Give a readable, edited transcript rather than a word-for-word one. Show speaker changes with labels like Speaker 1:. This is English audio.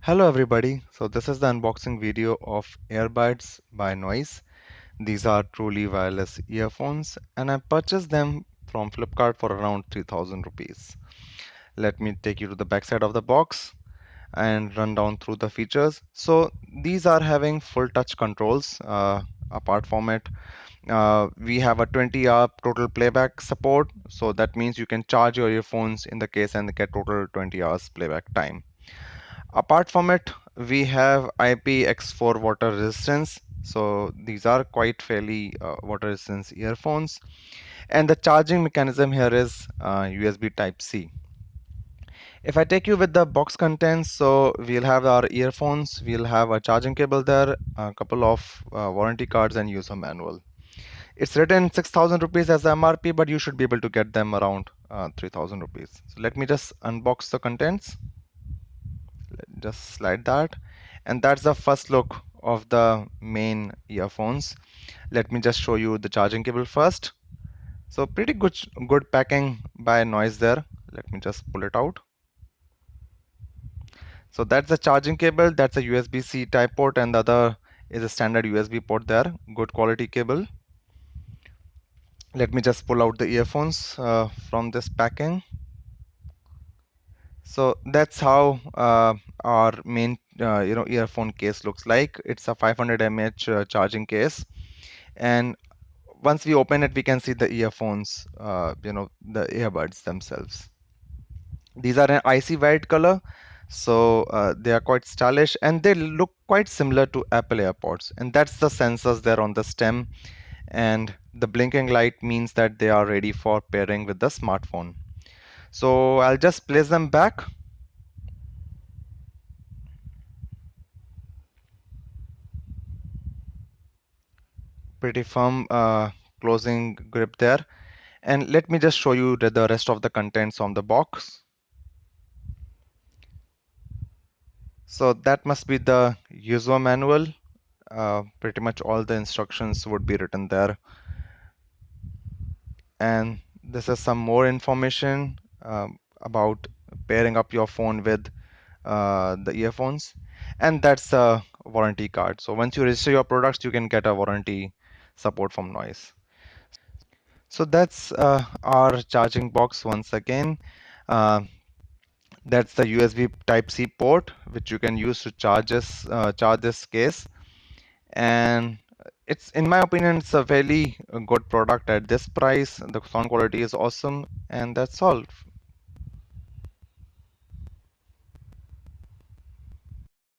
Speaker 1: Hello everybody, so this is the unboxing video of Earbuds by Noise. These are truly wireless earphones and I purchased them from Flipkart for around 3000 rupees. Let me take you to the back side of the box and run down through the features. So these are having full touch controls. Apart from it, we have a 20-hour total playback support, so that means you can charge your earphones in the case and get total 20 hours playback time. Apart from it, we have IPX4 water resistance. So these are quite fairly water resistance earphones. And the charging mechanism here is USB Type C. If I take you with the box contents, so we'll have our earphones, we'll have a charging cable there, a couple of warranty cards and user manual. It's written 6000 rupees as the MRP, but you should be able to get them around 3000 rupees. So let me just unbox the contents. Just slide that, and that's the first look of the main earphones. Let me just show you the charging cable first. So pretty good packing by Noise there. Let me just pull it out. So that's the charging cable, that's a USB-C type port, and the other is a standard USB port there. Good quality cable. Let me just pull out the earphones from this packing. So that's how our main earphone case looks like. It's a 500 mAh charging case, and once we open it, we can see the earphones, the earbuds themselves. These are an icy white color, so they are quite stylish and they look quite similar to Apple AirPods. And that's the sensors there on the stem, and the blinking light means that they are ready for pairing with the smartphone. So I'll just place them back. Pretty firm closing grip there. And let me just show you the rest of the contents on the box. So that must be the user manual. Pretty much all the instructions would be written there. And this is some more information about pairing up your phone with the earphones. And that's a warranty card. So once you register your products, you can get a warranty support from Noise. So that's our charging box once again. Uh, that's the USB Type-C port, which you can use to charge this case. And it's, in my opinion, it's a very good product at this price. The sound quality is awesome, and that's all.